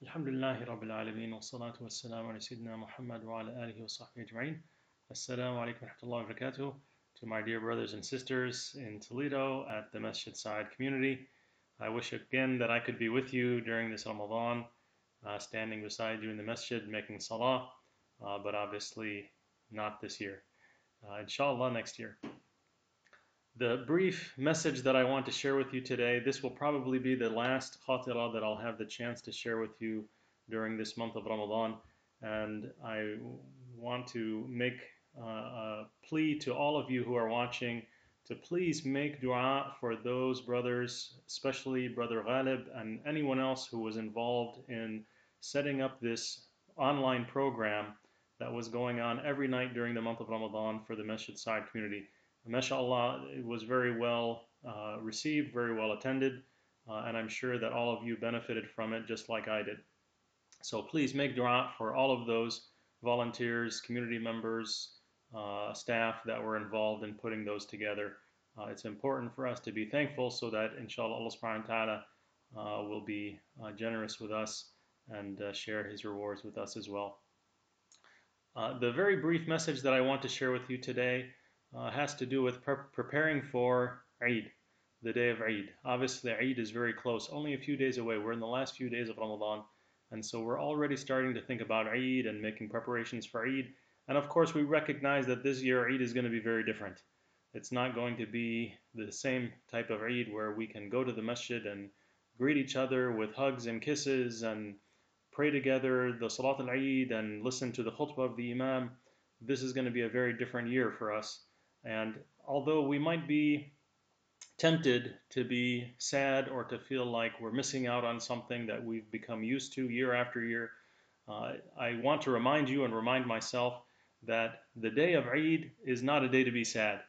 الحمد لله رب العالمين والصلاة والسلام على سيدنا Muhammad وعلى آله وصحبه أجمعين. Assalamu alaikum wa rahmatullahi wa barakatuh. To my dear brothers and sisters in Toledo at the Masjid Side community, I wish again that I could be with you during this Ramadan, standing beside you in the masjid making salah, but obviously not this year. Inshallah, next year. The brief message that I want to share with you today, this will probably be the last khatira that I'll have the chance to share with you during this month of Ramadan. And I want to make a plea to all of you who are watching to please make dua for those brothers, especially Brother Ghalib and anyone else who was involved in setting up this online program that was going on every night during the month of Ramadan for the Masjid Side community. MashaAllah, it was very well received, very well attended, and I'm sure that all of you benefited from it just like I did. So please make dua for all of those volunteers, community members, staff that were involved in putting those together. It's important for us to be thankful so that inshallah Allah subhanahu wa ta'ala will be generous with us and share his rewards with us as well. The very brief message that I want to share with you today has to do with preparing for Eid, the day of Eid. Obviously, Eid is very close, only a few days away. We're in the last few days of Ramadan, and so we're already starting to think about Eid and making preparations for Eid. And of course, we recognize that this year Eid is going to be very different. It's not going to be the same type of Eid where we can go to the masjid and greet each other with hugs and kisses and pray together the Salat al-Eid and listen to the khutbah of the Imam. This is going to be a very different year for us. And although we might be tempted to be sad or to feel like we're missing out on something that we've become used to year after year, I want to remind you and remind myself that the day of Eid is not a day to be sad.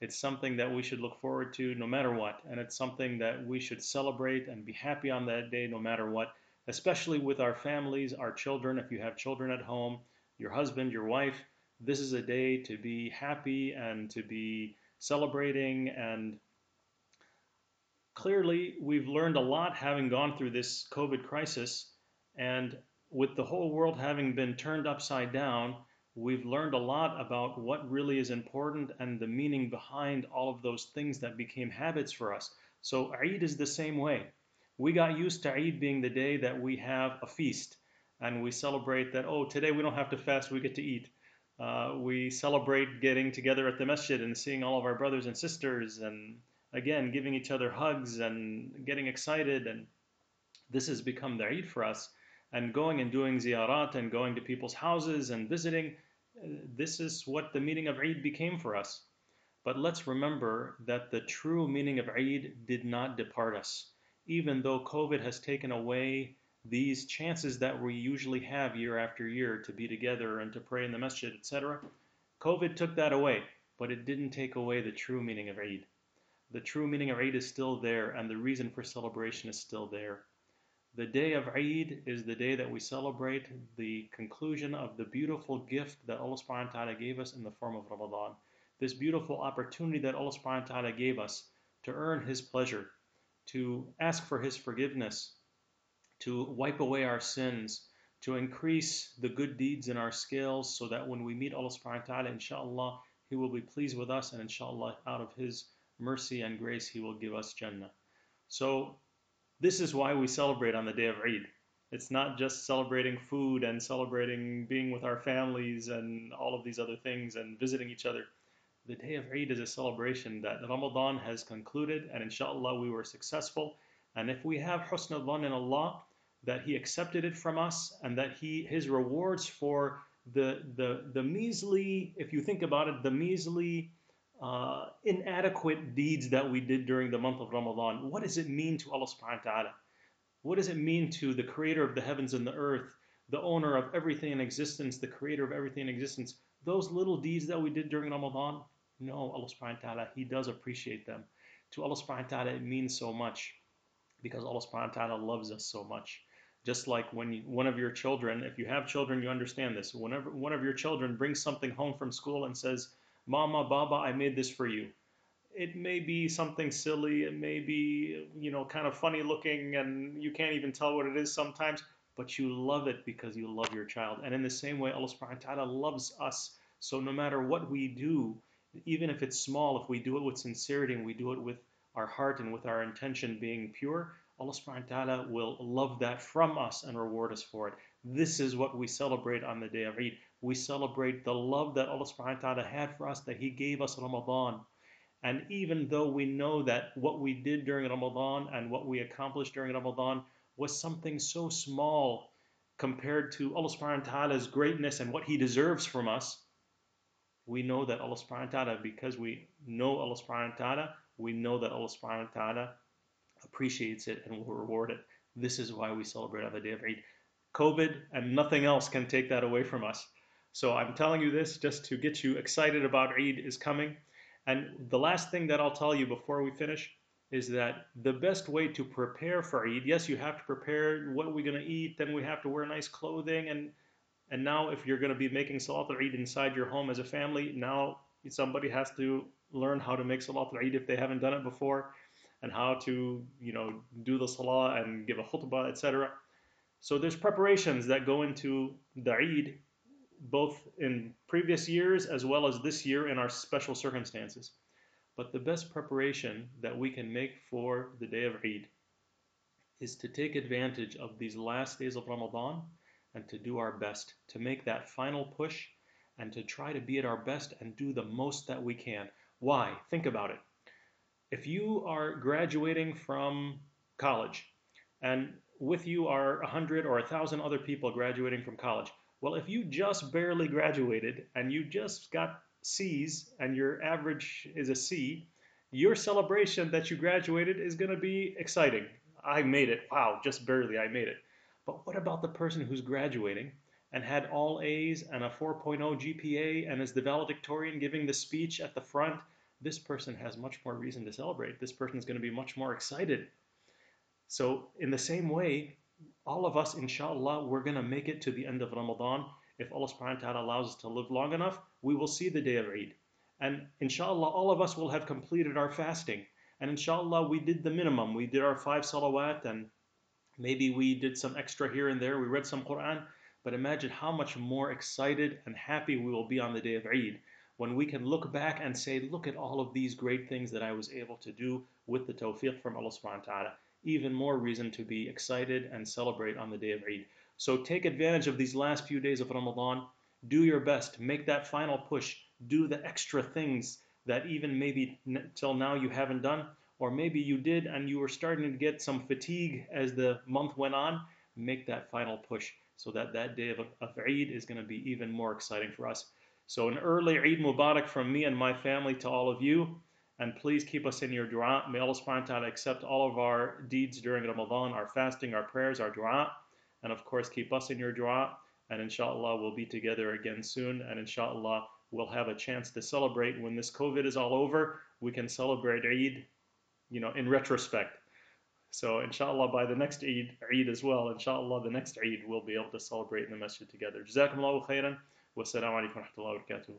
It's something that we should look forward to no matter what, and it's something that we should celebrate and be happy on that day no matter what, especially with our families, our children. If you have children at home, your husband, your wife, this is a day to be happy and to be celebrating. And clearly, we've learned a lot having gone through this COVID crisis. And with the whole world having been turned upside down, we've learned a lot about what really is important and the meaning behind all of those things that became habits for us. So Eid is the same way. We got used to Eid being the day that we have a feast and we celebrate that, oh, today we don't have to fast, we get to eat. We celebrate getting together at the masjid and seeing all of our brothers and sisters and again giving each other hugs and getting excited. And this has become the Eid for us. And going and doing ziyarat and going to people's houses and visiting, this is what the meaning of Eid became for us. But let's remember that the true meaning of Eid did not depart us. Even though COVID has taken away these chances that we usually have year after year to be together and to pray in the masjid, etc., COVID took that away, but it didn't take away the true meaning of Eid. The true meaning of Eid is still there, and the reason for celebration is still there. The day of Eid is the day that we celebrate the conclusion of the beautiful gift that Allah subhanahu wa ta'ala gave us in the form of Ramadan. This beautiful opportunity that Allah subhanahu wa ta'ala gave us to earn His pleasure, to ask for His forgiveness, to wipe away our sins, to increase the good deeds in our scales so that when we meet Allah subhanahu wa ta'ala, inshallah, He will be pleased with us, and inshallah, out of His mercy and grace, He will give us Jannah. So this is why we celebrate on the day of Eid. It's not just celebrating food and celebrating being with our families and all of these other things and visiting each other. The day of Eid is a celebration that Ramadan has concluded, and inshallah we were successful. And if we have husn al-dhan in Allah, that He accepted it from us and that His rewards for the measly, if you think about it, the measly inadequate deeds that we did during the month of Ramadan. What does it mean to Allah subhanahu wa ta'ala? What does it mean to the creator of the heavens and the earth, the owner of everything in existence, the creator of everything in existence? Those little deeds that we did during Ramadan, no, Allah subhanahu wa ta'ala, He does appreciate them. To Allah subhanahu wa ta'ala, it means so much because Allah subhanahu wa ta'ala loves us so much. Just like when one of your children, if you have children, you understand this. Whenever one of your children brings something home from school and says, Mama, Baba, I made this for you. It may be something silly, it may be, kind of funny looking, and you can't even tell what it is sometimes, but you love it because you love your child. And in the same way, Allah subhanahu wa ta'ala loves us. So no matter what we do, even if it's small, if we do it with sincerity and we do it with our heart and with our intention being pure, Allah subhanahu wa ta'ala will love that from us and reward us for it. This is what we celebrate on the day of Eid. We celebrate the love that Allah subhanahu wa ta'ala had for us, that He gave us Ramadan. And even though we know that what we did during Ramadan and what we accomplished during Ramadan was something so small compared to Allah subhanahu wa ta'ala's greatness and what He deserves from us, we know that Allah subhanahu wa ta'ala, because we know Allah subhanahu wa ta'ala, we know that Allah subhanahu wa ta'ala appreciates it and will reward it. This is why we celebrate on the day of Eid. COVID and nothing else can take that away from us. So I'm telling you this just to get you excited about Eid is coming. And the last thing that I'll tell you before we finish is that the best way to prepare for Eid, yes, you have to prepare what are we going to eat, then we have to wear nice clothing, and now if you're going to be making Salat al-Eid inside your home as a family, now somebody has to learn how to make Salat al-Eid if they haven't done it before, and how to, do the Salah and give a khutbah, etc. So there's preparations that go into the Eid, both in previous years as well as this year in our special circumstances. But the best preparation that we can make for the day of Eid is to take advantage of these last days of Ramadan and to do our best to make that final push and to try to be at our best and do the most that we can. Why? Think about it. If you are graduating from college and with you are 100 or 1,000 other people graduating from college, well, if you just barely graduated and you just got C's and your average is a C, your celebration that you graduated is going to be exciting. I made it. Wow, just barely I made it. But what about the person who's graduating and had all A's and a 4.0 GPA and is the valedictorian giving the speech at the front? This person has much more reason to celebrate. This person is going to be much more excited. So in the same way, all of us, inshallah, we're going to make it to the end of Ramadan. If Allah subhanahu wa ta'ala allows us to live long enough, we will see the day of Eid. And inshallah, all of us will have completed our fasting. And inshallah, we did the minimum. We did our 5 salawat and maybe we did some extra here and there. We read some Quran. But imagine how much more excited and happy we will be on the day of Eid when we can look back and say, look at all of these great things that I was able to do with the tawfiq from Allah subhanahu wa ta'ala. Even more reason to be excited and celebrate on the day of Eid. So take advantage of these last few days of Ramadan. Do your best. Make that final push. Do the extra things that even maybe till now you haven't done. Or maybe you did and you were starting to get some fatigue as the month went on. Make that final push so that that day of Eid is going to be even more exciting for us. So an early Eid Mubarak from me and my family to all of you. And please keep us in your dua. May Allah subhanahu wa ta'ala accept all of our deeds during Ramadan, our fasting, our prayers, our dua. And of course, keep us in your dua. And inshallah, we'll be together again soon. And inshallah, we'll have a chance to celebrate when this COVID is all over. We can celebrate Eid, in retrospect. So inshallah, by the next Eid as well, inshallah, the next Eid, we'll be able to celebrate in the masjid together. Jazakumullahu khairan. Wassalamu alaikum wa rahmatullahi wa barakatuh.